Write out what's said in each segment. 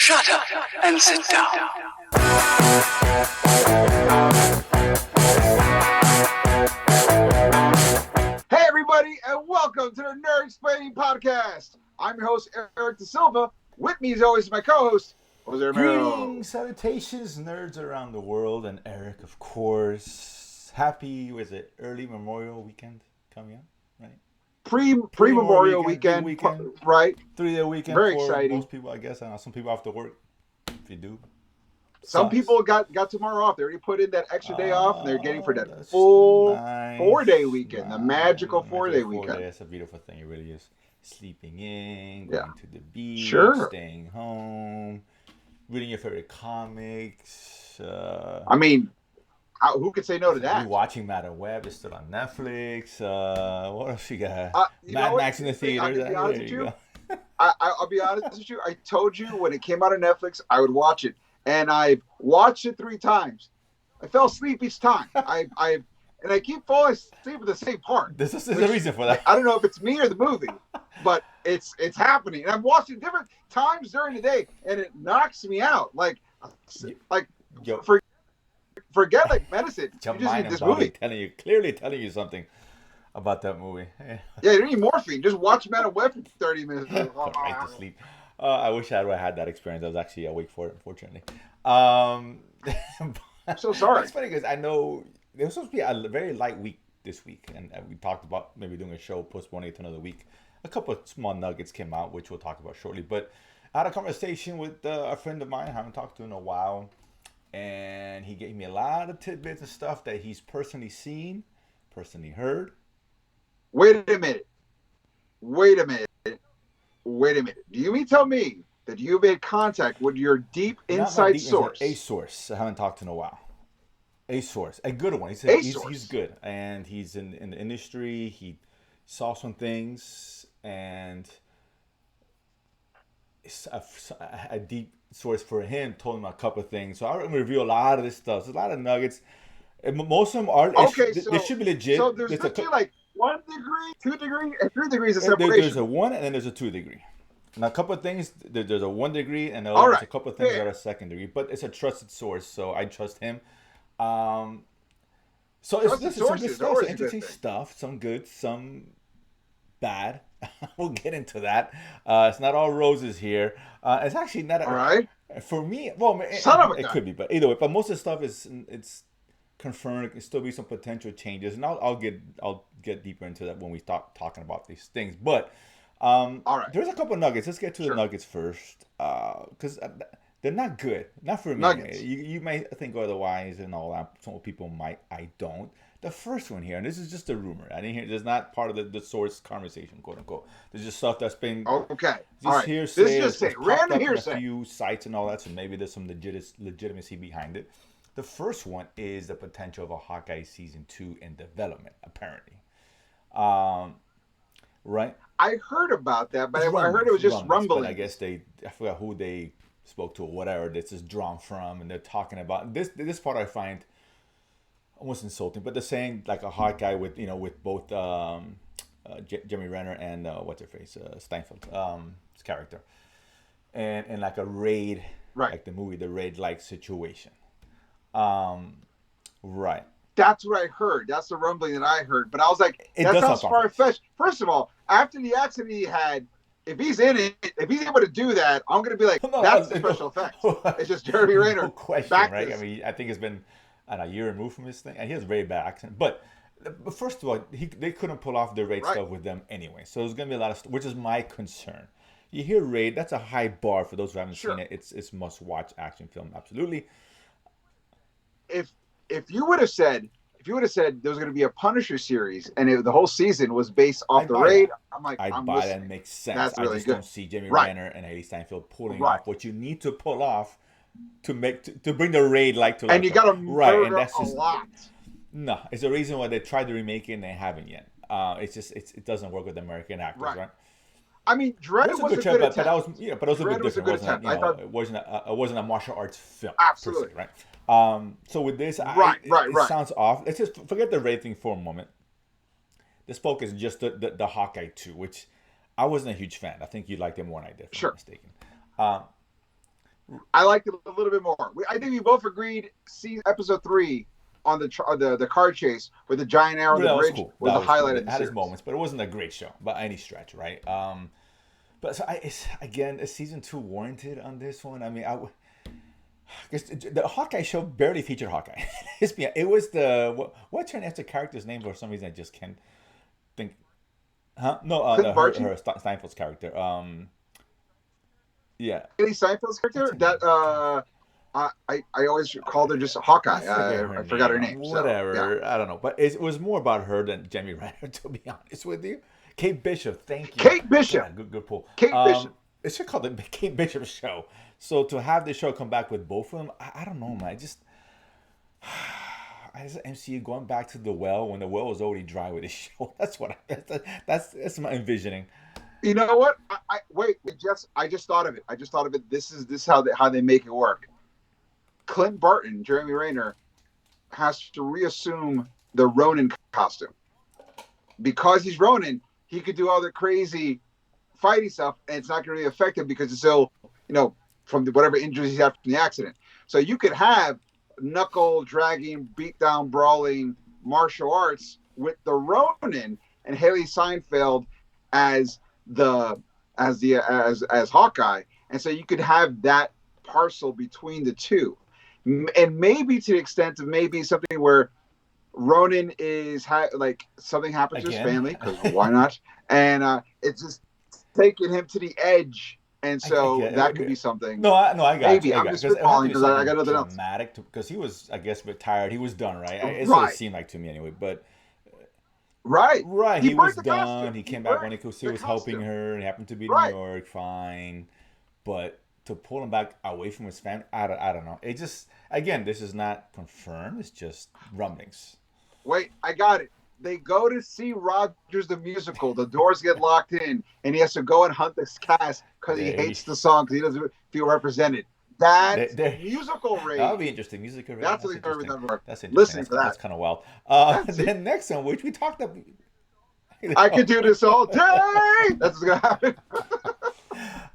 Shut up and sit down. Hey everybody, and welcome to the Nerdsplaining podcast. I'm your host, Eric Da Silva. With me as always is my co-host, Jose Romero. Greetings, salutations, nerds around the world, and Eric, of course. Happy, early Memorial Weekend coming up, right? Pre-Memorial weekend, right? 3-day weekend. Very for exciting. Most people, I guess. I know some people have to work. If you do, Some people got tomorrow off. They already put in that extra day off, and they're getting for that full nice. 4-day weekend, the magical 4-day weekend. That's a beautiful thing. It really is. Sleeping in, going to the beach, staying home, reading your favorite comics. I mean, who could say no to that? Watching Madam Web is still on Netflix. What else you got? Mad Max in the theater. I'll be honest with you. I told you when it came out on Netflix, I would watch it, and I watched it 3 times. I fell asleep each time. I keep falling asleep with the same part. There's a reason for that. I don't know if it's me or the movie, but it's happening. And I'm watching different times during the day, and it knocks me out. Forget like medicine. Your you just mind need this and body movie. clearly telling you something about that movie. Yeah, you don't need morphine. Just watch Man of Web for 30 minutes. Go right to sleep. I wish I had that experience. I was actually awake for it, unfortunately. I'm so sorry. It's funny because I know there was supposed to be a very light week this week, and we talked about maybe doing a show, postponing it to another week. A couple of small nuggets came out, which we'll talk about shortly. But I had a conversation with a friend of mine I haven't talked to in a while, and he gave me a lot of tidbits and stuff that he's personally seen, personally heard. Wait a minute. Do you mean tell me that you made contact with your deep inside source? A source. I haven't talked to in a while. A source. A good one. He's good. And he's in the industry. He saw some things. And a deep source for him told him a couple of things. So I'm going to review a lot of this stuff. There's a lot of nuggets. And most of them are... Okay, they should be legit. So there's like 1 degree, 2 degree, and 3 degrees of separation. There's a 1 and then there's a 2 degree. Now, a couple of things, there's a 1 degree and there's a couple of things that are 2nd degree. But it's a trusted source, so I trust him. So it's some good stuff, some interesting stuff. Some good, some bad. We'll get into that. It's not all roses here. It's actually not... All right. For me, well, it could be, but either way. But most of the stuff it's confirmed. There can still be some potential changes, and I'll get deeper into that when we start talking about these things. But all right, there's a couple of nuggets. Let's get to the nuggets first, because they're not good. Not for me. Nuggets. You may think otherwise and all that. Some people might. I don't. The first one here, and this is just a rumor. I didn't hear. This is not part of the source conversation, quote unquote. There's just stuff that's been okay. All right. Hearsay. This is just random hearsay. A few sites and all that, so maybe there's some legitimacy behind it. The first one is the potential of a Hawkeye season 2 in development, apparently. Right? I heard about that, but I heard it was just rumbling. But I guess I forgot who they spoke to or whatever. This is drawn from, and they're talking about this part. I find almost insulting, but they're saying like a Hawkeye with both Jeremy Renner and what's her face Steinfeld, his character, and like a raid, right? Like the movie, the raid-like situation. Right. That's what I heard. That's the rumbling that I heard. But I was like, that sounds far-fetched. First of all, after the accident he had, if he's in it, if he's able to do that, I'm going to be like, that's the special effects. It's just Jeremy Renner. No question, right? I mean, I think it's been a year removed from his thing, and he has a very bad accent. But first of all, they couldn't pull off the raid stuff with them anyway. So there's going to be a lot of stuff, which is my concern. You hear raid, that's a high bar for those who haven't seen it. It's must-watch action film, absolutely. If you would have said there was going to be a Punisher series and the whole season was based off the raid, I'm like, I'd buy that. It makes sense. That's really I just good. Don't see Jeremy Renner and Haley Steinfeld pulling off what you need to pull off to bring the raid to life. And you got to murder a lot. No, it's the reason why they tried to remake it and they haven't yet. It doesn't work with American actors, right? I mean, Dredd was a good attempt. But it was a bit different. It wasn't a martial arts film. Absolutely. Per se, right? So with this, it sounds off. Let's just forget the rating for a moment. This focus is just the Hawkeye 2, which I wasn't a huge fan. I think you liked it more than I did, if I'm not mistaken. I liked it a little bit more. I think we both agreed. See episode 3 on the car chase with the giant arrow on the bridge was the highlight of the series. It had its moments, but it wasn't a great show by any stretch, right? But so is season 2 warranted on this one? I mean, the Hawkeye show barely featured Hawkeye. It was what's her character's name for some reason I just can't think. Huh? No, her Steinfeld's character. Yeah. Haley Steinfeld's character? That I always called her just Hawkeye. I forgot her name. Whatever. So, yeah. I don't know. But it was more about her than Jeremy Renner, to be honest with you. Kate Bishop, thank you. Kate Bishop. Yeah, good pull. Kate Bishop. It should call the Kate Bishop show. So to have the show come back with both of them, I don't know, man. As MCU going back to the well when the well was already dry with the show. That's my envisioning. You know what? I just thought of it. This is how they make it work. Clint Barton, Jeremy Renner, has to reassume the Ronin costume. Because he's Ronin, he could do all the crazy fighting stuff, and it's not going to really affect him because it's still, from whatever injuries he had from the accident. So you could have knuckle dragging, beat down, brawling martial arts with the Ronin and Haley Steinfeld as Hawkeye, and so you could have that parcel between the two, and maybe to the extent of maybe something where Ronin is something happens to his family, because why not? And it's just taking him to the edge, and so that could be something. No, I got maybe you. I'm just spitballing because I got nothing else. Dramatic, because he was, I guess, retired. He was done, right? It's what it seemed like to me anyway, but. Right. He was done. He came back when he was helping her, and he happened to be in New York. Fine, but to pull him back away from his family, I don't know. It just, again, this is not confirmed. It's just rumblings. Wait, I got it. They go to see Rogers the musical. The doors get locked in, and he has to go and hunt this cast because he hates the song because he doesn't feel represented. That musical rate. That'll be interesting. Musical rate. That's interesting. That's interesting. Listen to that. That's kind of wild. The next one, which we talked about. I could do this all day. That's what's gonna happen.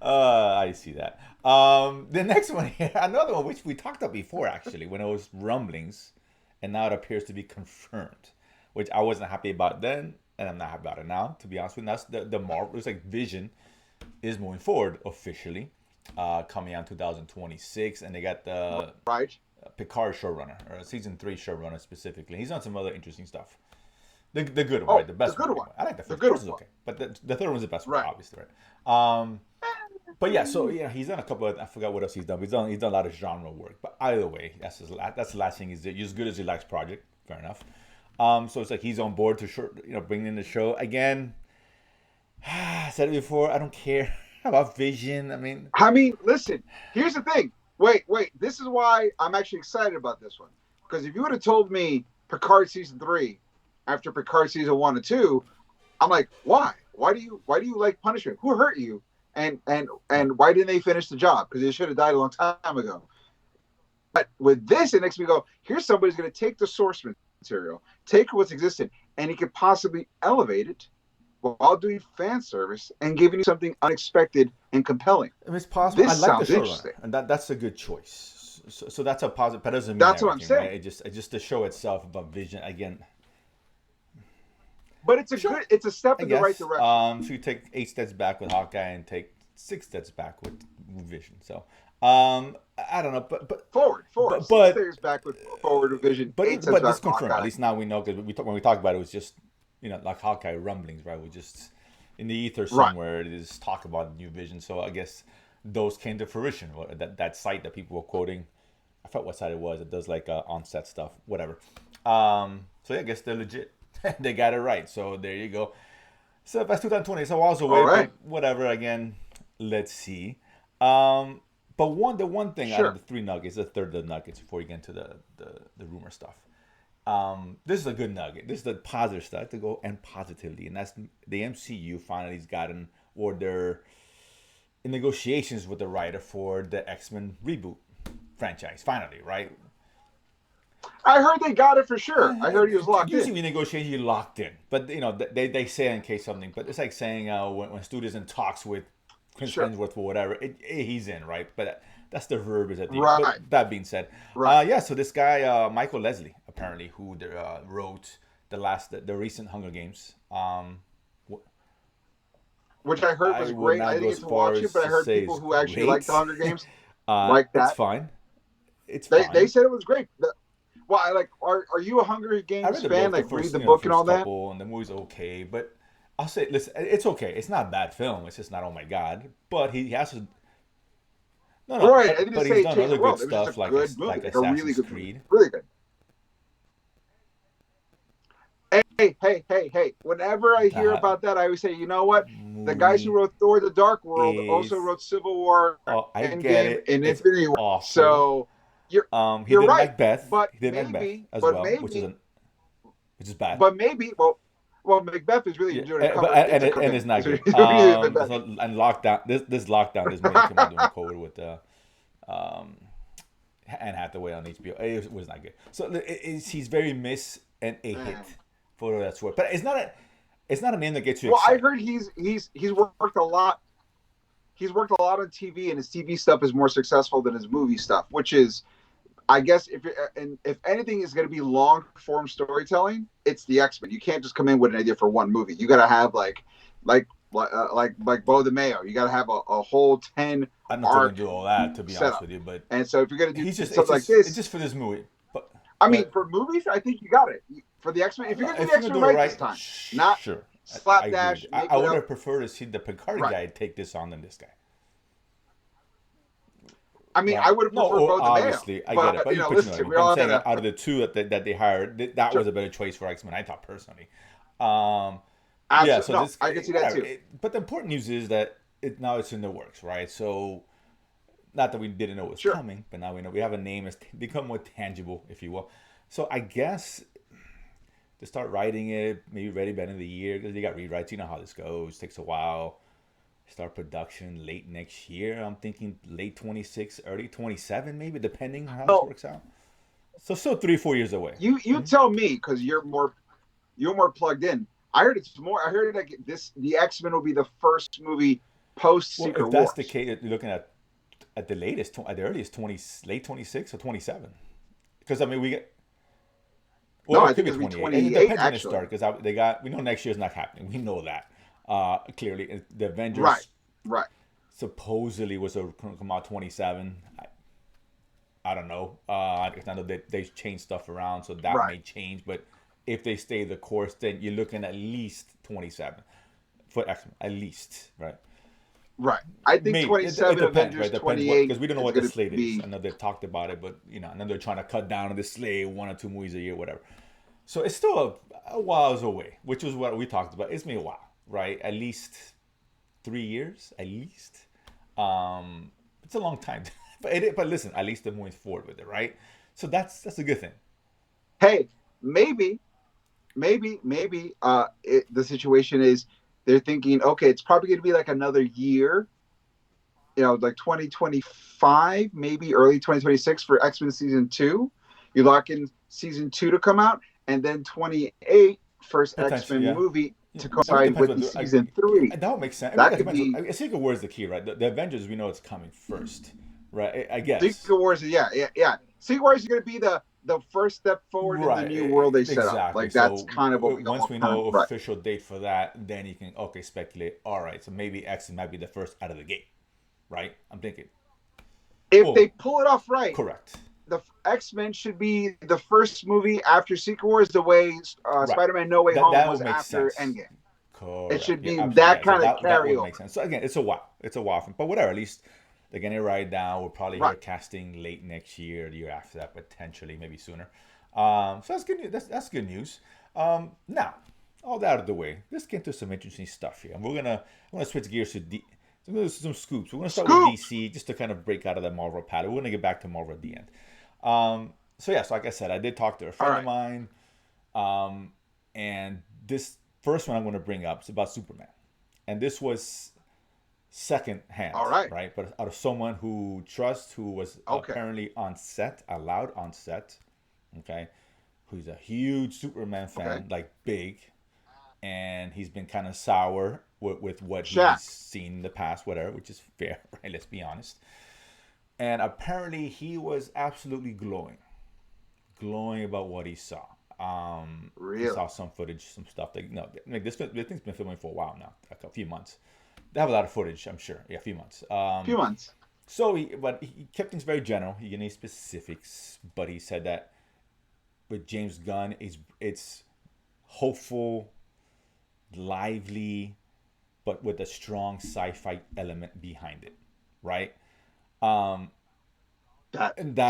I see that. The next one here, another one which we talked about before, actually, when it was rumblings, and now it appears to be confirmed, which I wasn't happy about then, and I'm not happy about it now. To be honest with you, that's the Marvel. It's like Vision is moving forward officially. Coming out in 2026, and they got the Picard showrunner, or season 3 showrunner specifically. He's on some other interesting stuff. The good one, right? The best one. I like the first one. Okay, but the third one's the best one, obviously, right? But yeah, so he's done a couple of, I forgot what else he's done. But he's done a lot of genre work. But either way, that's the last thing he's as good as he likes project. Fair enough. So it's like he's on board to bring in the show again. I said it before. I don't care about Vision. I mean, listen. Here's the thing. Wait. This is why I'm actually excited about this one. Because if you would have told me Picard season 3 after Picard season 1 and 2, I'm like, why? Why do you like punishment? Who hurt you? And why didn't they finish the job? Because they should have died a long time ago. But with this, it makes me go, here's somebody's going to take the source material, take what's existed, and he could possibly elevate it while doing fan service and giving you something unexpected and compelling. It's possible. This sounds interesting, and that's a good choice. So that's a positive. That doesn't mean that's what I'm saying. Right? It just the show itself about Vision again. But it's a step in the right direction. So you take 8 steps back with Hawkeye and take 6 steps back with Vision. So I don't know, but forward. But 6 steps back with forward Vision. But it's confirmed. At least now we know, because when we talked about it, was just like Hawkeye rumblings, right? We just in the ether somewhere. It is talk about new Vision. So I guess those came to fruition. That site that people were quoting, I forgot what site it was. It does like on-set stuff, whatever. So yeah, I guess they're legit. They got it right. So there you go. So that's 2020. So also away, but whatever. Again, let's see. But the one thing out of the 3 nuggets, the third of the nuggets before you get into the rumor stuff. This is a good nugget. This is the positive stuff to go and positively, and that's the MCU finally has gotten, or they're in negotiations with the writer for the X-Men reboot franchise. Finally, right? I heard they got it for sure. I heard he was locked in. Usually, we negotiate, you're locked in, but they say in case something. But it's like saying when studios in talks with Chris Sure. Hemsworth for whatever, he's in, right? But that's the verbiage at the end. Right. But that being said, Right. yeah. So this guy, Michael Leslie, apparently, who wrote the recent Hunger Games. Which I heard I was would great. I not didn't go get as to far watch it, as but I to heard say people it's who actually like great. the Hunger Games like It's that. fine. It's They fine. said it was great. Well, I like. Are you a Hunger I Games read the fan? book, the Like, read first, the book and first all that. couple, and the movie's okay. But I'll say, listen, it's okay. It's not a bad film. It's just not, oh my god. But he has to. No, Right. I didn't but say he's it done changed other the world. good It was just stuff a good movie, like like a really Assassin's good movie, Creed. really good. Hey! Whenever I hear That about that, I always say, you know what? The guys who movie wrote Thor: The Dark World also is. wrote Civil War, Oh, I get Endgame, it. and It's Infinity War. awful. So you're He you're did right, Macbeth. but He did Macbeth maybe, as but well, maybe, which is bad. but maybe, well, Macbeth is really Yeah, doing a but cover. It's a cover and thing. it's not good. It's really Macbeth. So, and lockdown. This lockdown is made came out during COVID with Anne Hathaway on HBO. It was not good. So he's very miss and a hit for what that's worth. But it's not a name that gets you Well, I excited. heard he's worked a lot. He's worked a lot on TV, and his TV stuff is more successful than his movie stuff, which is, I guess, if anything is going to be long form storytelling, it's the X-Men. You can't just come in with an idea for one movie. You got to have like Bo the Mayo. You got to have a whole 10 I don't know if they're arc gonna do all that, to be honest setup. with you, but And so if you're going to do he's just something like it's this, just for this movie. I mean, for movies, I think you got it. For the X-Men, if you're going to do the X-Men right this time, not sure. slapdash. I would have preferred to see the Picard guy take this on than this guy. I mean, I would have preferred both the Mayo. Obviously, I get it. But listen, I'm saying out of the two that they hired, that was a better choice for X-Men, I thought personally. Yeah, so no, I can see that too. But the important news is that now it's in the works, right? So, not that we didn't know it was coming, but now we know we have a name that's become more tangible, if you will. So I guess to start writing it, maybe ready by the end of the year, because they got rewrites. You know how this goes. Takes a while. Start production late next year. I'm thinking late 26, early 27, maybe, depending on how this works out. So still 3-4 years away. You tell me, because you're more plugged in. I heard it's more. I heard like the X-Men will be the first movie post Secret Wars. If that's the case, you're looking at the latest, at the earliest, late 26 or 27. Because I mean, we get. Well, no, it I think could be it'll be 28. 28. It depends Actually, when it starts, because we know next year's not happening. We know that clearly. The Avengers, right, supposedly was to come out 27. I don't know. I know they changed stuff around, so that may change. But if they stay the course, then you're looking at least 27 for X-Men, at least, right? Right. I think maybe. 27, it depends, Avengers, 28. Because we don't know what the slate is. I know they've talked about it, but I know they're trying to cut down on the slate, 1 or 2 movies a year, whatever. So it's still a while away, which is what we talked about. It's been a while, right? At least 3 years, at least. It's a long time, but listen, at least they're moving forward with it, right? So that's a good thing. Hey, maybe the situation is they're thinking, okay, it's probably going to be like another year, like 2025, maybe early 2026 for X-Men season 2. You lock in season 2 to come out, and then 28 first X-Men movie to coincide with the season 3. That would make sense. That could be. Secret Wars is the key, right? The Avengers, we know it's coming first, right? I guess. Secret Wars, yeah. Secret Wars is going to be the first step forward in the new world they set up. Like, that's kind of what we once we know official date for that, then you can speculate. All right, so maybe X might be the first out of the gate, right? I'm thinking. If they pull it off right, correct. The X-Men should be the first movie after Secret Wars, the way Spider-Man No Way Home was after Endgame. Correct. It should be that kind of carryover. That would make sense. So again, it's a while. But whatever. At least they're getting it right now. We'll probably hear casting late next year, the year after that, potentially, maybe sooner. So that's good news. That's good news. Now, all that out of the way, let's get into some interesting stuff here. And I'm gonna switch gears to some scoops. We're gonna start with DC just to kind of break out of the Marvel pattern. We're gonna get back to Marvel at the end. So like I said, I did talk to a friend of mine, and this first one I'm going to bring up is about Superman, and this was second hand, right? But out of someone who trusts, who was apparently allowed on set, okay, who's a huge Superman fan, like big, and he's been kind of sour with what Shaq. he's seen in the past, whatever, which is fair, right? Let's be honest. And apparently he was absolutely glowing about what he saw. Really? He saw some footage, some stuff. This thing's been filming for a while now, like a few months. They have a lot of footage, I'm sure. Yeah, a few months. Few months. So, he kept things very general. He didn't need specifics, but he said that with James Gunn, it's hopeful, lively, but with a strong sci-fi element behind it, right? That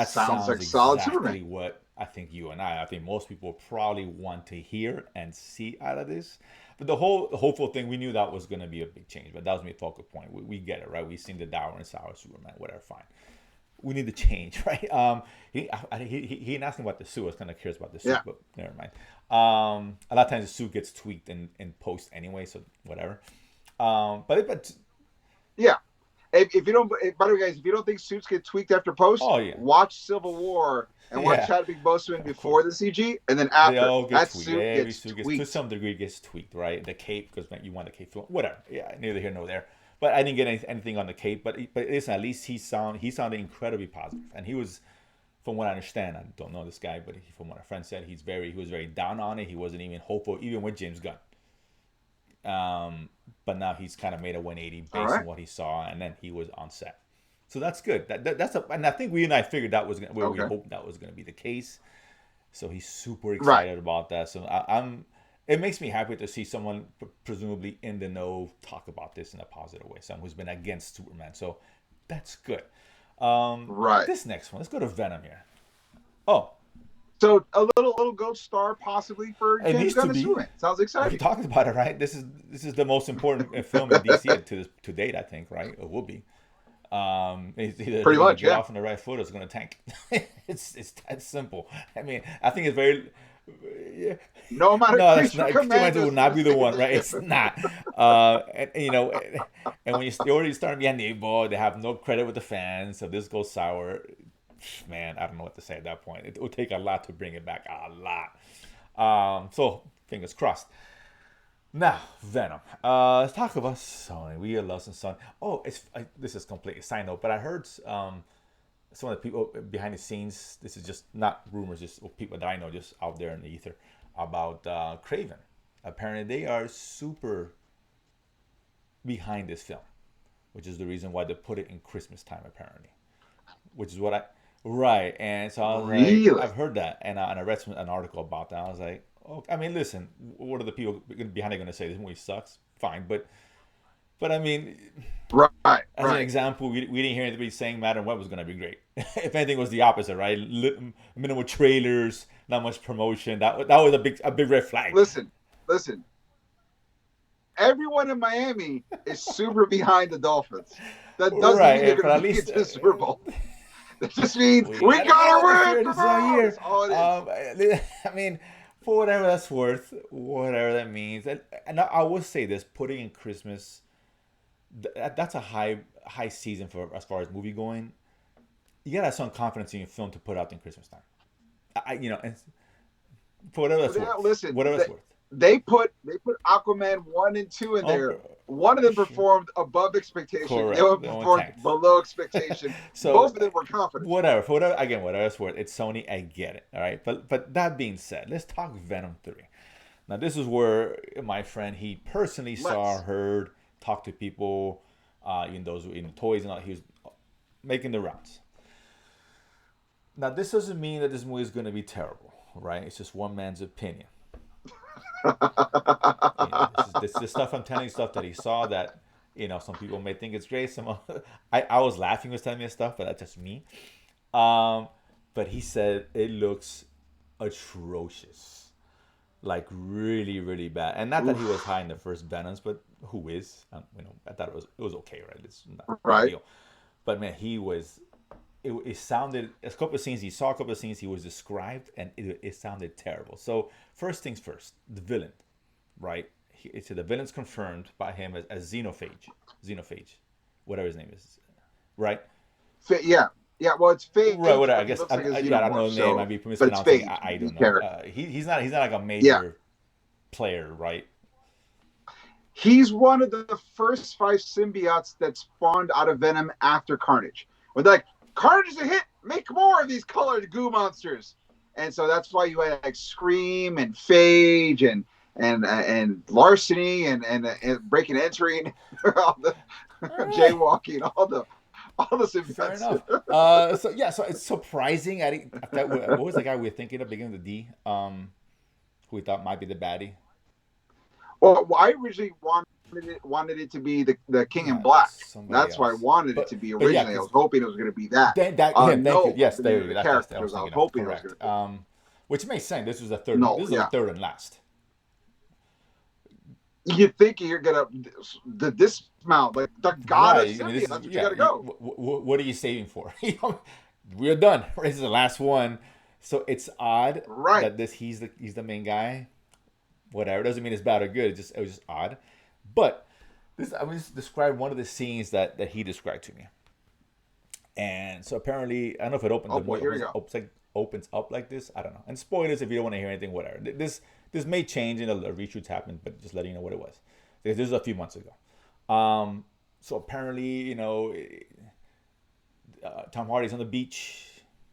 sounds like solid exactly Superman. What I think you and I think most people probably want to hear and see out of this. But the hopeful thing, we knew that was going to be a big change, but that was my focal point. We get it, right? We've seen the dour and sour Superman, whatever, fine. We need the change, right? He didn't ask me about the suit. I was kind of curious about the suit, but never mind. A lot of times the suit gets tweaked in post anyway, so whatever. But yeah. If you don't, by the way, guys, if you don't think suits get tweaked after post, watch Civil War and watch Chadwick Boseman before the CG, and then after. They all get that tweaked. Suit Every gets suit tweaked. to some degree gets tweaked, right? The cape, because you want the cape, whatever. Yeah, neither here nor there. But I didn't get anything on the cape. But listen, at least he sounded incredibly positive, and he was, from what I understand, I don't know this guy, but from what a friend said, he was very down on it. He wasn't even hopeful, even with James Gunn. But now he's kind of made a 180 based on what he saw, and then he was on set. So that's good. And I think we and I figured that was we hoped that was going to be the case. So he's super excited about that. So it makes me happy to see someone presumably in the know talk about this in a positive way. Someone who's been against Superman. So that's good. This next one, let's go to Venom here. Oh. So a little ghost star possibly for James Gunn and Superman. Sounds exciting. We talked about it, right? This is the most important film in DC to date, I think, right? It will be. Pretty much, get off on the right foot, or it's going to tank. it's that simple. I mean, I think it's very. No amount of creature commands will not be the one, right? It's not. And when you're already starting behind the 8 ball, they have no credit with the fans. So this goes sour. Man, I don't know what to say at that point. It will take a lot to bring it back. A lot. So fingers crossed. Now, Venom. Let's talk about Sony. We are lost in Sony. Oh, this is completely side note, but I heard some of the people behind the scenes. This is just not rumors, just people that I know, just out there in the ether about Craven. Apparently, they are super behind this film, which is the reason why they put it in Christmas time. Apparently, which is what I and so I was like, I've heard that, and I read an article about that. I was like. I mean, listen. What are the people behind it going to say? This movie sucks. Fine, but I mean, as an example, we didn't hear anybody saying Madam Web was going to be great. If anything, it was the opposite, right? Minimal trailers, not much promotion. That was a big red flag. Listen. Everyone in Miami is super behind the Dolphins. That doesn't mean they're going to get to the Super Bowl. That just means we got to win. That's all it is. I mean. For whatever that's worth, whatever that means, and I will say this: putting in Christmas, that's a high season for as far as movie going. You gotta have some confidence in your film to put out in Christmas time. And for whatever that's worth. Listen, whatever that's worth. They put Aquaman 1 and 2 in there. One of them performed above expectation. Correct. The other one performed below expectation. So both of them were confident. Whatever it's worth. It's Sony. I get it. All right. But that being said, let's talk Venom 3. Now this is where my friend, he personally heard, talked to people, in those in the toys and all. He was making the rounds. Now this doesn't mean that this movie is going to be terrible, right? It's just one man's opinion. This is stuff I'm telling you, stuff that he saw that some people may think it's great. I was laughing when he was telling me this stuff, but that's just me. But he said it looks atrocious, like really, really bad. And not that he was high in the first Venoms, but who is? I thought it was okay, right? It's not a deal. But man, he was. It sounded, a couple of scenes he was described, and it sounded terrible. So first things first, the villain, right? The villain's confirmed by him as Xenophage, whatever his name is, right? Yeah. Well, it's Phage. Right, whatever. I guess I don't know the name. I'd be mispronouncing. I don't know. He's not like a major player, right? He's one of the first 5 symbiotes that spawned out of Venom after Carnage. When they're like, Carnage is a hit, make more of these colored goo monsters. And so that's why you had like Scream and Phage and Larceny and breaking entering, all the jaywalking, all the symbiotes. Fair enough. So it's surprising. What was the guy we were thinking of beginning with the D? Who we thought might be the baddie? Well, I originally wanted it to be the King in Black. That's why I wanted it to be originally. I was hoping it was going to be that. Thank you. Yes, there you go. The characters I was hoping correct. it was going to be. Which makes sense. This was the third. This is the third and last. You think you're gonna dismount like the god of Symbiote? That's what you gotta go. What are you saving for? We're done. This is the last one. So it's odd that he's the main guy. Whatever, doesn't mean it's bad or good. It was just odd. But I will just describe one of the scenes that he described to me. And so apparently, I don't know if it opens up like this. I don't know. And spoilers if you don't want to hear anything, whatever. This may change and the reshoots happen, but just letting you know what it was. This is a few months ago. So apparently, Tom Hardy's on the beach.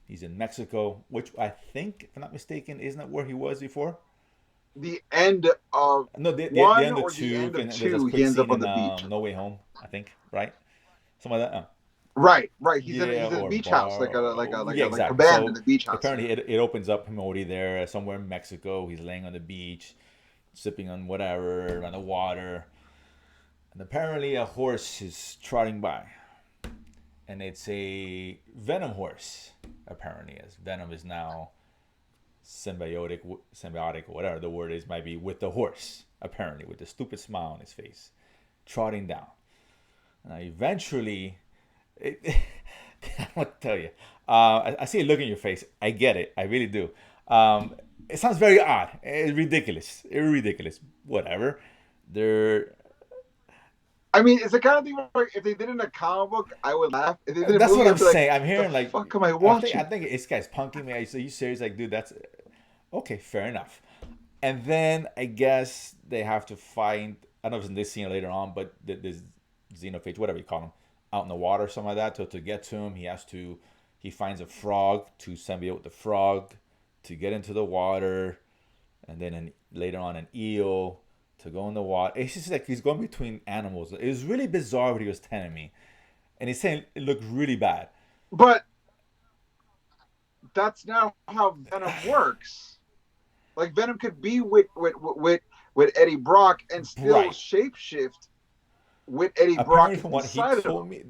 He's in Mexico, which I think, if I'm not mistaken, isn't that where he was before? The end of the end of two. He ends up on the beach. No Way Home, I think, right? Something like that. Right. He's in a beach house, like a cabana in the beach house. Apparently, it opens up him already there somewhere in Mexico. He's laying on the beach, sipping on whatever on the water, and apparently a horse is trotting by, and it's a Venom horse. Apparently, as Venom is now symbiotic, or whatever the word is, might be with the horse. Apparently, with the stupid smile on his face, trotting down. Now, eventually. I want to tell you. I see a look in your face. I get it. I really do. It sounds very odd. It's ridiculous. Whatever. I mean, it's the kind of thing where if they did it in a comic book, I would laugh. If they did that's movie, what I'm saying. I'm hearing like, fuck am I watching? I think this guy's punking me. Are you serious? Like, dude, that's okay. Fair enough. And then I guess they have to find. I don't know if it's in this scene or later on, but this xenophage, whatever you call him, out in the water, something like that. To get to him, he finds a frog to symbiote with the frog to get into the water, and then later on an eel to go in the water. It's just like he's going between animals. It was really bizarre what he was telling me, and he's saying it looked really bad. But that's not how Venom works. Like Venom could be with Eddie Brock and still shapeshift with Eddie Brock from what he told me,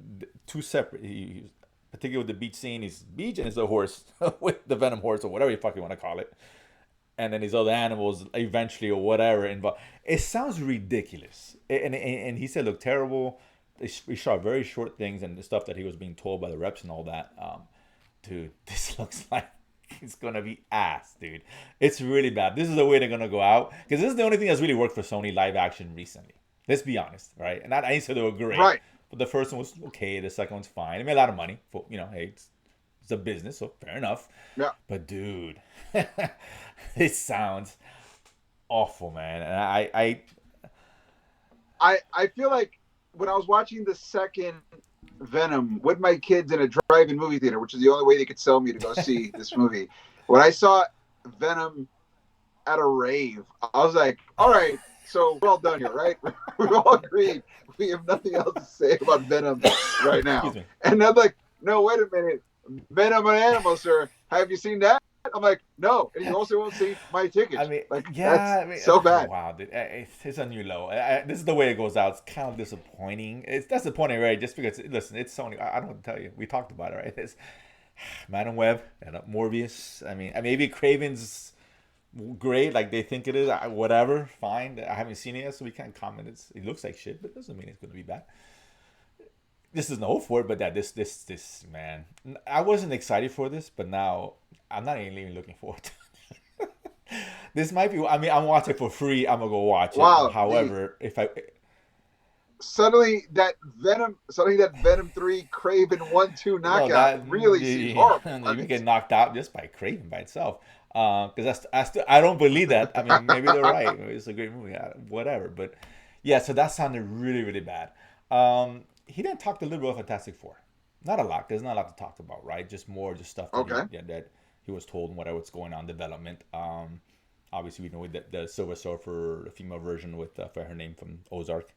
two separate. Particularly with the beach scene, he's beach and it's a horse with the Venom horse or whatever you fucking want to call it, and then these other animals eventually or whatever involved. It sounds ridiculous, and he said look terrible. He shot very short things and the stuff that he was being told by the reps and all that. Dude, this looks like it's gonna be ass, dude. It's really bad. This is the way they're gonna go out because this is the only thing that's really worked for Sony live action recently. Let's be honest, right? And I said they were great, right? But the first one was okay. The second one's fine. It made a lot of money. For, hey, it's a business, so fair enough. Yeah. But dude, it sounds awful, man. And I feel like when I was watching the second Venom with my kids in a drive-in movie theater, which is the only way they could sell me to go see this movie, when I saw Venom at a rave, I was like, all right. So we're all done here, right? We've all agreed we have nothing else to say about Venom right now. And I'm like, no, wait a minute. Venom an animal, sir. Have you seen that? I'm like, no. And you also won't see my tickets. I mean, like, yeah. That's so bad. Wow, dude. It's a new low. This is the way it goes out. It's kind of disappointing. It's disappointing, right? Just because, listen, it's Sony. I don't want to tell you. We talked about it, right? It's Madam Web and Morbius. I mean, maybe Craven's great, like they think it is. Whatever, fine. I haven't seen it yet, so we can't comment. It looks like shit, but it doesn't mean it's going to be bad. This is no hope for it, but that this man, I wasn't excited for this, but now I'm not even looking forward to it. This might be. I mean, I'm watching it for free. I'm gonna go watch it. Wow. However, suddenly that Venom 3 Craven 1-2 knockout really seems horrible. You get knocked out just by Craven by itself. Because I don't believe that. I mean, maybe they're right. Maybe it's a great movie, whatever. But Yeah, so that sounded really, really bad. He didn't talk a little bit of Fantastic Four. Not a lot. There's not a lot to talk about, right? Just more just stuff that Okay. that he was told and what's going on in development. Obviously we know that the Silver Surfer, the female version with I forget her name from Ozark.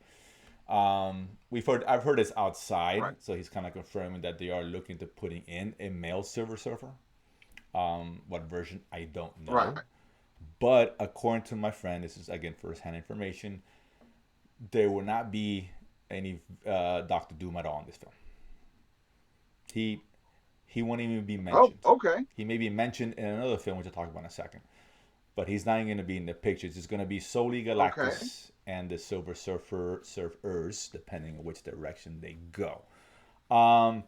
I've heard it's outside, Right. so he's kind of confirming that they are looking to putting in a male Silver Surfer. What version I don't Right. know, but according to my friend, this is again first-hand information. There will not be any Doctor Doom at all in this film. He he won't even be Oh, mentioned. okay. He may be mentioned in another film, which I'll talk about in a second. But he's not going to be in the pictures. It's going to be solely Okay. Galactus and the Silver Surfers, depending on which direction they go. Um,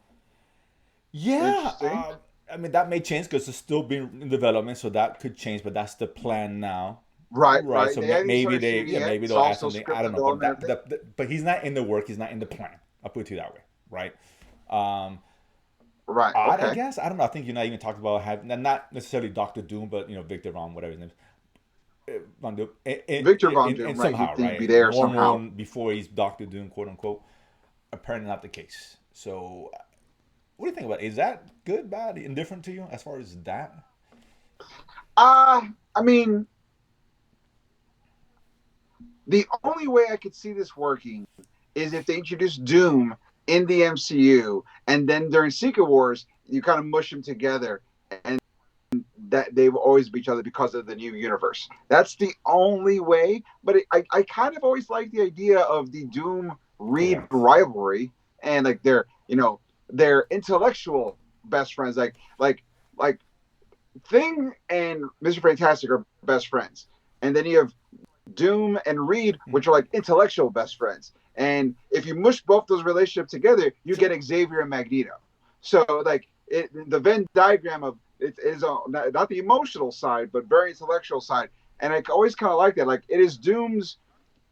yeah, Interesting. I mean that may change because it's still being in development, so that could change. But that's the plan now, Right. right? Right. So They haven't maybe started they, shooting yeah, yet. maybe It's they'll add also something. I script don't know, but development, I think. but he's not in the work. He's not in the plan. I'll put it to you that way, right? Um, Right. Odd, I Okay. guess. I don't know. I think you're not even talking about having not necessarily Doctor Doom, but Victor Von, whatever his name is, Von Doom, Victor Von and Doom, right? somehow, You'd think be right, there somehow. normal before he's Doctor Doom, quote unquote. Apparently not the case. So, what do you think about it? Is that good, bad, indifferent to you as far as that? I mean, the only way I could see this working is if they introduce Doom in the MCU, and then during Secret Wars, you kind of mush them together, and that they will always be each other because of the new universe. That's the only way. But I kind of always like the idea of the Doom Reed Correct. rivalry, and like their intellectual best friends, like Thing and Mr. Fantastic are best friends, and then you have Doom and Reed, which are like intellectual best friends. And if you mush both those relationships together, you Sure. get Xavier and Magneto. So like the Venn diagram of it is not the emotional side, but very intellectual side. And I always kind of like that. Like it is Doom's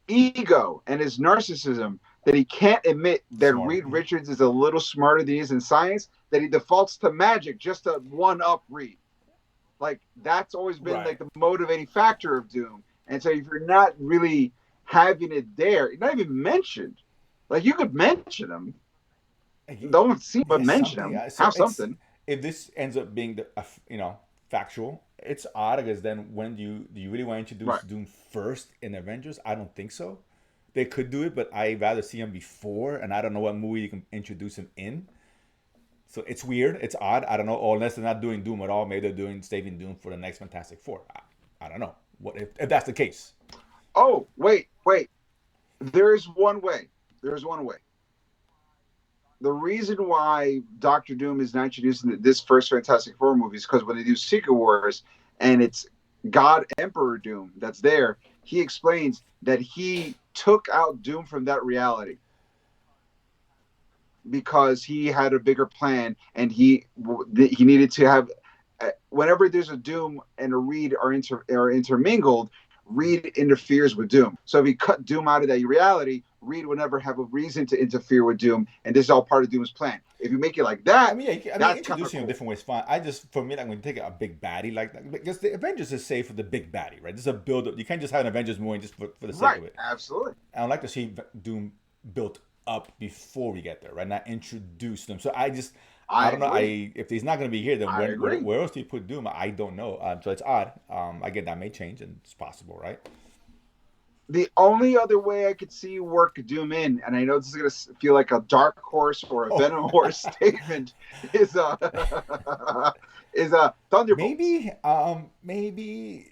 ego and his narcissism that he can't admit that Smart. Reed Richards is a little smarter than he is in science, that he defaults to magic just to one up Reed. Like that's always been Right. like the motivating factor of Doom. And so if you're not really having it there, not even mentioned, like you could mention them, don't see, but Yes, mention something. them, So have it's something. if this ends up being factual, it's odd because then when do you really want to introduce Right. Doom first in Avengers? I don't think so. They could do it, but I rather see him before, and I don't know what movie you can introduce him in. So it's weird. It's odd. I don't know. Or unless they're not doing Doom at all, maybe they're doing saving Doom for the next Fantastic Four. I don't know. What if that's the case? Oh, wait. There is one way. There is one way. The reason why Doctor Doom is not introduced in this first Fantastic Four movie is because when they do Secret Wars and it's God Emperor Doom that's there, he explains that he took out Doom from that reality because he had a bigger plan and he needed to have whenever there's a Doom and a Reed are intermingled, Reed interferes with Doom. So if he cut Doom out of that reality, Reed would never have a reason to interfere with Doom, and this is all part of Doom's plan. If you make it like that, I mean, yeah, that's kind of introducing him cool. different ways fine. I just, for me, like when you take a big baddie like that, because the Avengers is safe for the big baddie, right? This is a build up. You can't just have an Avengers movie just for the sake Right, of it. absolutely. And I'd like to see Doom built up before we get there, right? Not introduce them. So I I don't know. agree. If he's not going to be here, then I agree. where else do you put Doom? I don't know. So it's odd. Again, that may change and it's possible, right? The only other way I could see work Doom in, and I know this is going to feel like a Dark Horse or a Oh, Venom Horse statement, is is Thunderbolts. maybe, maybe.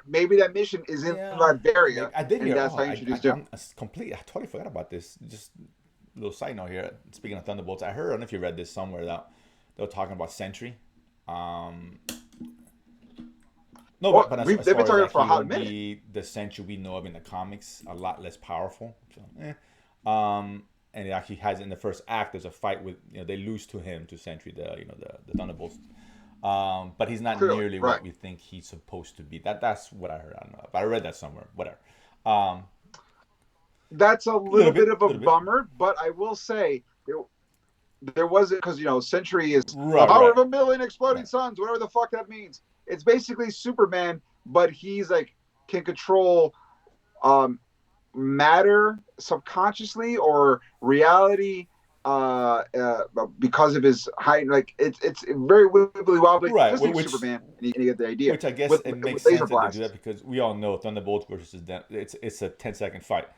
Maybe that mission is in Yeah, maybe Liberia, I did and hear. that's Oh, how you introduce Doom. I'm completely. I totally forgot about this. Just a little side note here. Speaking of Thunderbolts, I heard. I don't know if you read this somewhere that they were talking about Sentry. Um, no, Well, but they've as been far as talking that, for a he hot will minute. be the Sentry we know of in the comics. A lot less powerful. So, and it actually has in the first act. There's a fight with they lose to him to Sentry the Thunderbolts. But he's not Clearly, nearly right? what we think he's supposed to be. That's what I heard. I don't know, but I read that somewhere. Whatever. Um, That's a little little bit bit, of a little bit. bummer, but I will say there wasn't because Century is the Right, power right, of a million exploding right. suns, whatever the fuck that means. It's basically Superman, but he's like can control um matter subconsciously or reality because of his height. Like it's very wibbly wobbly, Right, just like which Superman, and you get the idea. which I guess With it makes laser sense that they do that blasts. because we all know Thunderbolts versus it's a 10-second fight.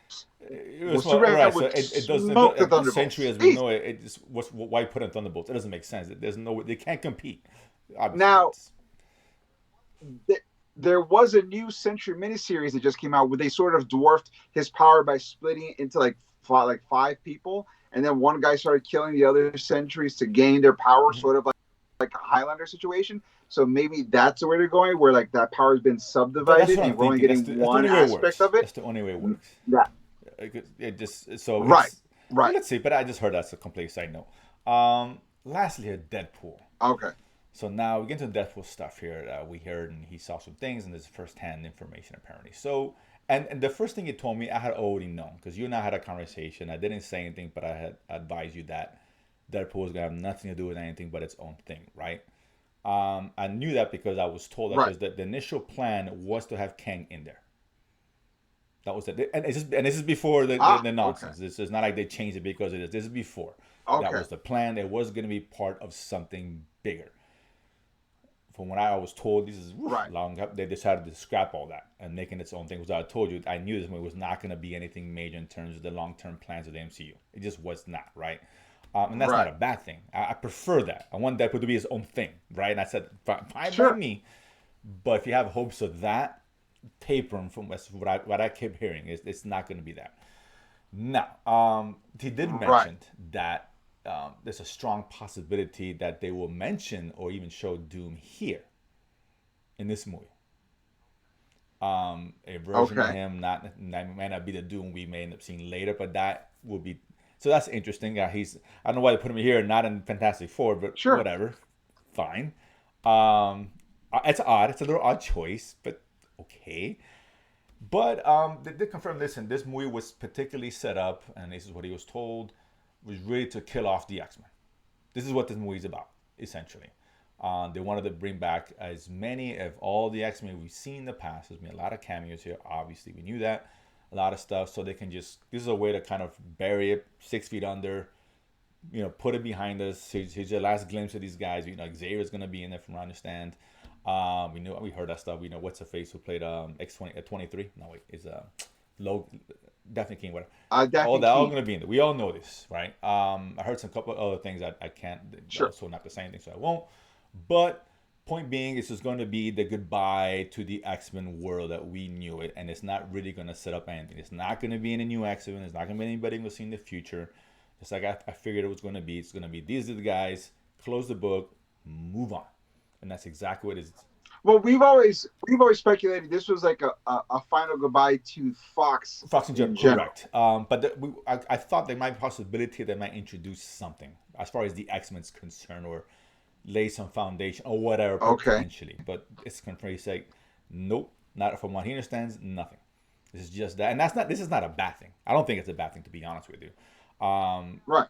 It Well, was Superman right, so would it does smoke the Century Thunderbolts. as we know it. It just why put in Thunderbolts? It doesn't make sense. There's no they can't compete. Obviously, Now, there was a new Century miniseries that just came out where they sort of dwarfed his power by splitting it into like five people, and then one guy started killing the other Centuries to gain their power, sort of like a Highlander situation. So maybe that's the way they're going, where like that power has been subdivided, and we're only getting one aspect of it. That's the only way it works. Yeah, it just so right, it's, right. Let's see, but I just heard that's a complete side note. Lastly, here, Deadpool. Okay. So now we get into Deadpool stuff here. We heard and he saw some things, and there's first-hand information apparently. So, and the first thing he told me, I had already known because you and I had a conversation. I didn't say anything, but I had advised you that Deadpool was gonna have nothing to do with anything but its own thing, right? I knew that because I was told that because the initial plan was to have Kang in there. That was it, and this is before the nonsense. Okay. This is not like they changed it because it is. This is before. Okay. That was the plan. It was going to be part of something bigger. From what I was told, this is long up. They decided to scrap all that and making its own thing. Because I told you, I knew this movie was not going to be anything major in terms of the long-term plans of the MCU. It just was not, right? And that's not a bad thing. I prefer that. I want Deadpool to be his own thing, right? And I said, fine by me. But if you have hopes of that, taper him from what I kept hearing. It's not going to be that. Now, he did mention that there's a strong possibility that they will mention or even show Doom here in this movie. A version of him that may not be the Doom we may end up seeing later, but that will be so that's interesting. I don't know why they put him here, not in Fantastic Four, but whatever, fine. It's odd. It's a little odd choice, but okay. But they did confirm this, and this movie was particularly set up, and this is what he was told, was really to kill off the X-Men. This is what this movie is about, essentially. They wanted to bring back as many of all the X-Men we've seen in the past. There's been a lot of cameos here. Obviously, we knew that. A lot of stuff, so they can just, this is a way to kind of bury it 6 feet under, put it behind us. Here's your last glimpse of these guys. Xavier's going to be in there from what I understand. We heard that stuff. We know what's her face who played X-23. No, wait, it's Daphne King, whatever. All going to be in there. We all know this, right? I heard some couple of other things I can't, so not the same thing, so I won't. But point being, it's just going to be the goodbye to the X-Men world that we knew it, and it's not really going to set up anything. It's not going to be any new X-Men. It's not going to be anybody we'll see in the future. Just like I figured it was going to be. It's going to be these are the guys. Close the book. Move on. And that's exactly what it is. Well, we've always speculated this was like a final goodbye to Fox. Fox in general. Correct. But I thought there might be a possibility they might introduce something as far as the X-Men's concerned, or lay some foundation or whatever potentially. But it's confirmed. He's like, nope, not from what he understands, nothing. This is just that, and this is not a bad thing. I don't think it's a bad thing, to be honest with you. Right.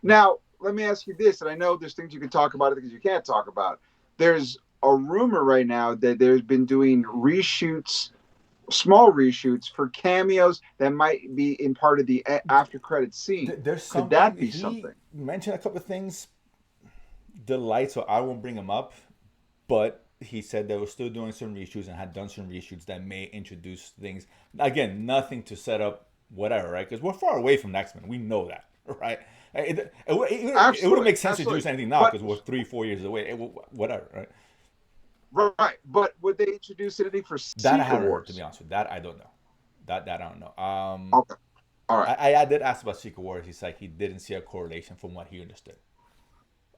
Now, let me ask you this, and I know there's things you can talk about it because you can't talk about. There's a rumor right now that there's been doing reshoots, small reshoots for cameos that might be in part of the after credit scene. Could that be something? You mentioned a couple of things. The lights, so I won't bring them up, but he said they were still doing some reshoots and had done some reshoots that may introduce things. Again, nothing to set up whatever, right? Because we're far away from X-Men. We know that, right? It wouldn't make sense to do anything now because we're 3-4 years away. Whatever, right? Right, but would they introduce anything for Secret that? I haven't Wars? Heard, to be honest with you. That I don't know. That I don't know. Okay, all right. I did ask about Secret Wars. He's like he didn't see a correlation from what he understood.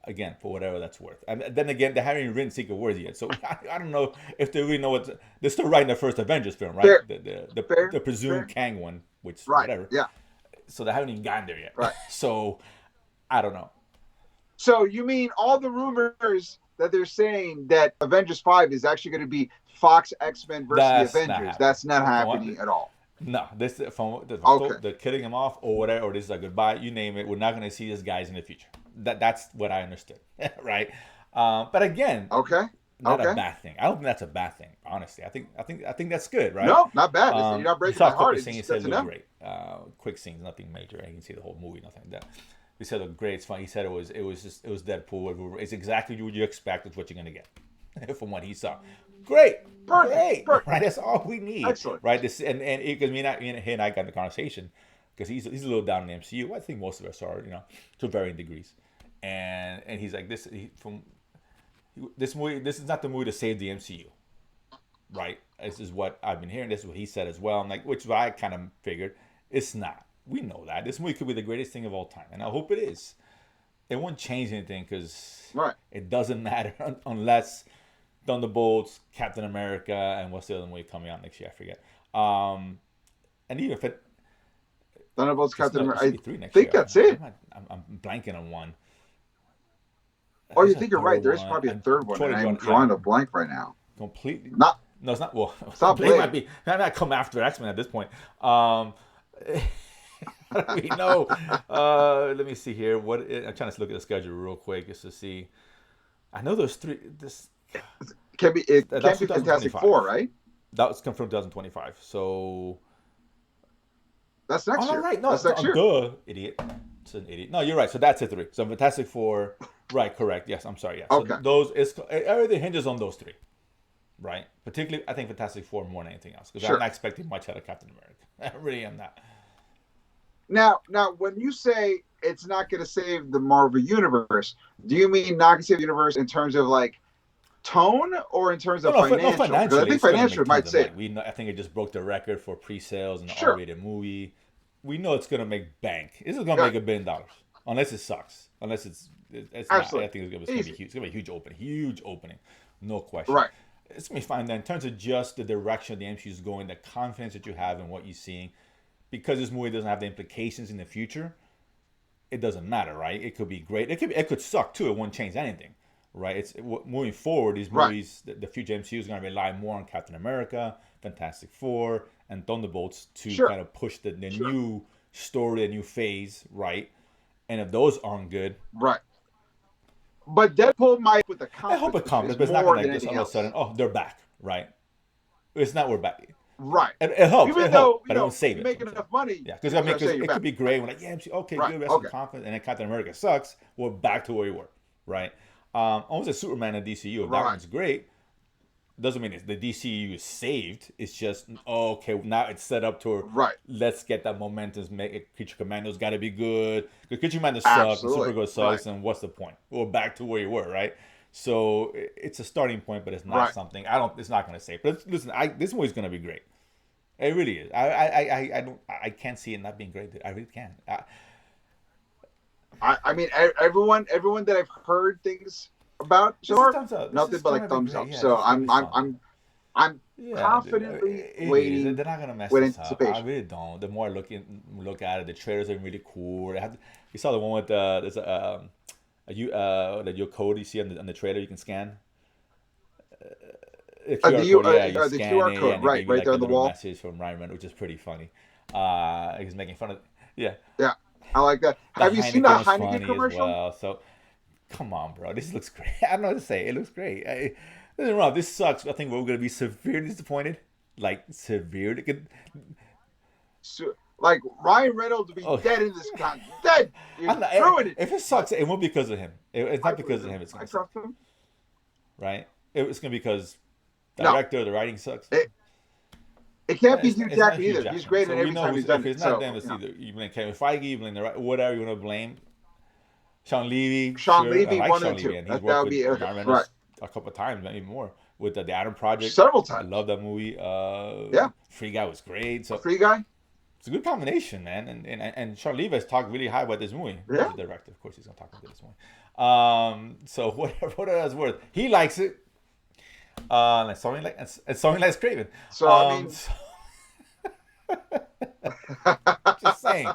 Again, for whatever that's worth. And then again, they haven't even written Secret Wars yet, so I don't know if they really know what they're still writing the first Avengers film, right? The presumed Kang one, which whatever. Yeah. So they haven't even gotten there yet. Right. So I don't know. So you mean all the rumors that they're saying that Avengers 5 is actually going to be Fox X-Men versus the Avengers? That's not happening at all. No, this they're killing him off or whatever, or this is a goodbye. You name it. We're not going to see these guys in the future. That's what I understood, right? But again, not Okay. a bad thing. I don't think that's a bad thing, honestly. I think that's good, right? No, not bad. You're not breaking my heart. He said it looked great. Quick scenes, nothing major. I can see the whole movie, nothing like that. He said it looked great. It's fun. He said it was Deadpool. It's exactly what you expect. It's what you're gonna get from what he saw. Great, great. Right, that's all we need. Excellent. Right, this and because he and I got the conversation because he's a little down in the MCU. I think most of us are, to varying degrees. And he's like this movie. This is not the movie to save the MCU, right? This is what I've been hearing. This is what he said as well. I'm like, which is what I kind of figured. It's not. We know that this movie could be the greatest thing of all time, and I hope it is. It won't change anything because it doesn't matter unless Thunderbolts, Captain America, and what's the other movie coming out next year? I forget. And even if it Thunderbolts, Captain America, I think that's it. I'm blanking on one. Oh, you think you're right? There's probably a third one, and I'm drawing a blank right now. Completely. No, it's not. Well, Blade might be. That might come after X-Men at this point. We know. Let me see here. I'm trying to look at the schedule real quick just to see. I know there's three. It can't be Fantastic Four, right? That was confirmed 2025. So that's next year. Right. No, that's next year. Duh, idiot. It's an idiot. No, you're right. So that's it. 3. So Fantastic Four. Right. Correct. Yes. I'm sorry. Yeah. Okay. So everything hinges on those 3. Right. Particularly, I think Fantastic Four more than anything else because I'm not expecting much out of Captain America. I really am not. Now, when you say it's not going to save the Marvel Universe, do you mean not going to save the universe in terms of like tone or in terms of financial? No, financially. I think financially it might save. I think it just broke the record for pre-sales in the R-rated movie. We know it's going to make bank. This is going to make $1 billion unless it sucks. Unless it's not. I think it's going to be huge. It's going to be a huge opening. No question. Right. It's going to be fine. Then in terms of just the direction the MCU is going, the confidence that you have in what you're seeing, because this movie doesn't have the implications in the future, it doesn't matter, right? It could be great. It could suck too. It won't change anything, right? It's moving forward. These movies, the future MCU is going to rely more on Captain America, Fantastic Four, and Thunderbolts to kind of push the new story, the new phase, right? And if those aren't good, right? But Deadpool might with the confidence. I hope it comes, but it's not going to just all of a sudden, they're back, right? It's not we're back. Right. It helps. Even though but it won't save it. Making enough money. Yeah, because it could be great. We're like, yeah, okay, good. We have some confidence. And then Captain America sucks. We're back to where we were, right? Almost like Superman and DCU. If that one's great, doesn't mean the DCU is saved. It's just okay. Now it's set up to let's get that momentum. Make Creature Commando's got to be good. Because Creature Commando sucks. And Supergirl sucks. And what's the point? We're back to where you were, right? So it's a starting point, but it's not something. It's not going to save. But listen, this movie's going to be great. It really is. I can't see it not being great. I really can't. I mean, everyone that I've heard things about so far, nothing but like thumbs up. So I'm confidently waiting. They're not gonna mess this up. I really don't. The more I look at it, the trailers are really cool. You saw the one with there's your code you see on the trailer you can scan. The QR code, right there on the wall. Message from Ryan Reynolds, which is pretty funny. He's making fun of. Yeah, I like that. Have you seen the Heineken commercial? Well, so, come on, bro. This looks great. I don't know what to say. It looks great. Listen, Rob, this sucks. I think we're going to be severely disappointed. Like, severely. Like, Ryan Reynolds will be dead in this con. Dead! If it sucks, it won't be because of him. It's not because of him. I trust him. Right? It's going to be because the director, the writing sucks. It can't be Hugh Jackman either. He's great at every time he's done it. If it's not them, it's either you blame Kevin Feige, you blame whatever you want to blame. Sean Levy. Levy, I like one and Sean two. Levy, and he's worked with Ryan Reynolds a couple of times, maybe more, with the Adam Project. Several times. I love that movie. Free Guy was great. So Free Guy? It's a good combination, man. And Sean Levy has talked really high about this movie. Yeah. The director, of course, he's going to talk about this movie. So whatever that's worth, he likes it. And something like Craven. So I mean, just saying.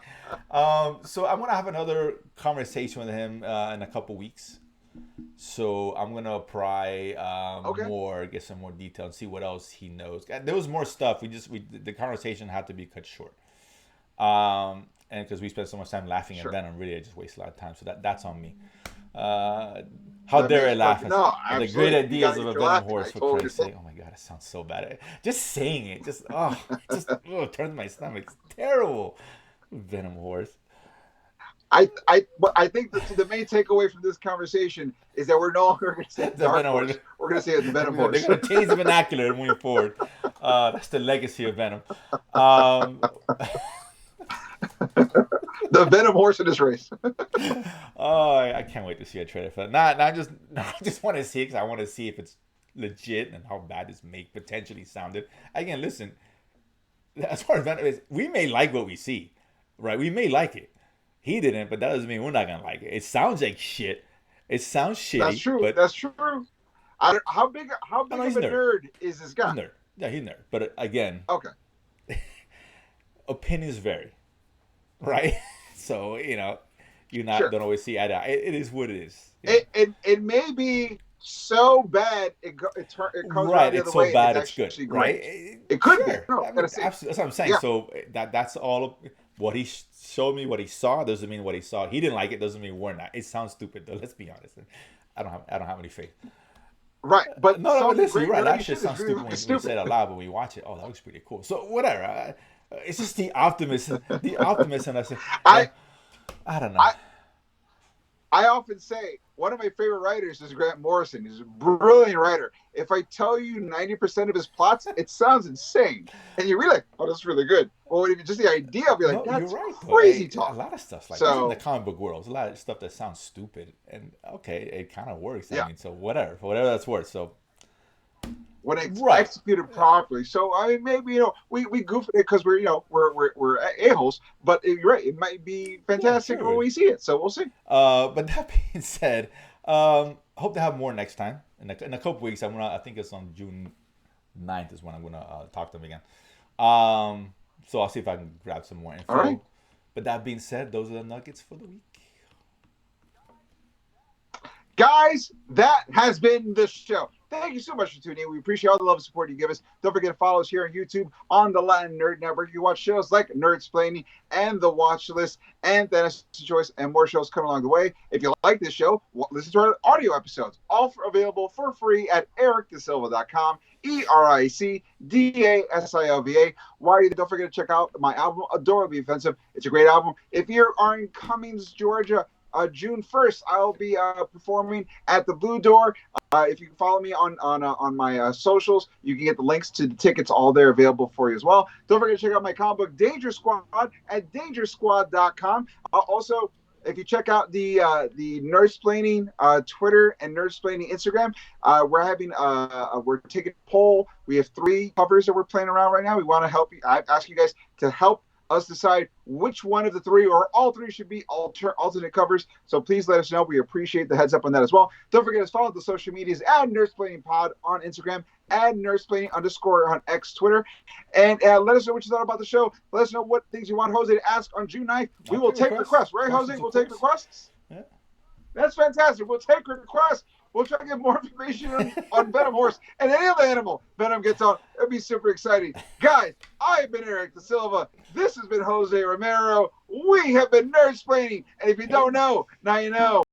So I'm gonna have another conversation with him in a couple weeks. So I'm gonna pry more, get some more detail, and see what else he knows. There was more stuff. The conversation had to be cut short. And because we spent so much time laughing at Venom, really, I just wasted a lot of time. So that's on me. How dare I laugh? No, the great ideas of a Venom laughing. horse, for Christ's sake. Oh my God, it sounds so bad. Just saying it, it turns my stomach. It's terrible. Venom horse. I think the main takeaway from this conversation is that we're no longer going to say the Dark Horse. We're going to say the Venom Horse. They're going to change the vernacular moving forward. That's the legacy of Venom. The Venom Horse in this race. Oh, I can't wait to see a trailer for that. I just want to see it because I want to see if it's legit and how bad this may potentially sounded. Again, listen, as far as Venom is, we may like what we see, right? We may like it. He didn't, but that doesn't mean we're not gonna like it. It sounds like shit. It sounds shitty. That's true. But that's true. How big of a nerd is this guy? He's a nerd. Yeah, he's a nerd. But again, okay. Opinions vary, right? So don't always see eye to eye. It is what it is. It may be so bad it comes right. the It's other so way. bad it's good, great. Right? It could sure. be. No, that's what I'm saying. Yeah. So that's all. What he showed me, what he saw, doesn't mean what he saw. He didn't like it, doesn't mean we're not. It sounds stupid though. Let's be honest. I don't have any faith. Right, but no, listen, you're right. That shit sounds stupid when we say it out loud, but we watch it. Oh, that looks pretty cool. So whatever. It's just the optimism. And I say, I don't know. I often say one of my favorite writers is Grant Morrison. He's a brilliant writer. If I tell you 90% of his plots, it sounds insane, and you're really like, "Oh, that's really good." Well, if just the idea, I'll be like, "That's right, crazy talk." A lot of stuff like that in the comic book world. There's a lot of stuff that sounds stupid, and okay, it kind of works. Yeah. I mean, so whatever that's worth. So when it's executed properly. So I mean, maybe we goof at it because we're a-holes, but you're right. It might be fantastic when we see it. So we'll see. But that being said, hope to have more next time. In a couple weeks, I think it's on June 9th is when I'm gonna talk to them again. So I'll see if I can grab some more info. All right. But that being said, those are the nuggets for the week. Guys, that has been the show. Thank you so much for tuning in. We appreciate all the love and support you give us. Don't forget to follow us here on YouTube on the Latin Nerd Network. You can watch shows like Nerdsplaining and The Watch List and Dennis' Choice and more shows coming along the way. If you like this show, listen to our audio episodes. All available for free at ericdasilva.com. EricDasilva. While you're there, don't forget to check out my album, Adorably Offensive. It's a great album. If you're in Cummings, Georgia, June 1st, I'll be performing at the Blue Door. If you can follow me on my socials, you can get the links to the tickets all there available for you as well. Don't forget to check out my comic book, Danger Squad, at dangersquad.com. Also, if you check out the Nerdsplaining Twitter and Nerdsplaining Instagram, we're taking a poll. We have 3 covers that we're playing around right now. We want to help you. I ask you guys to help us decide which one of the 3 or all 3 should be alternate covers. So please let us know. We appreciate the heads up on that as well. Don't forget to follow the social medias at Nerdsplaining Pod on Instagram, at Nerdsplaining _ on X Twitter. And let us know what you thought about the show. Let us know what things you want Jose to ask on June 9th. We will take requests. Right, Jose? We'll take requests? Yeah. That's fantastic. We'll take requests. We'll try to get more information on Venom Horse and any other animal Venom gets on. It'll be super exciting. Guys, I've been Eric Da Silva. This has been Jose Romero. We have been Nerdsplaining. And if you don't know, now you know.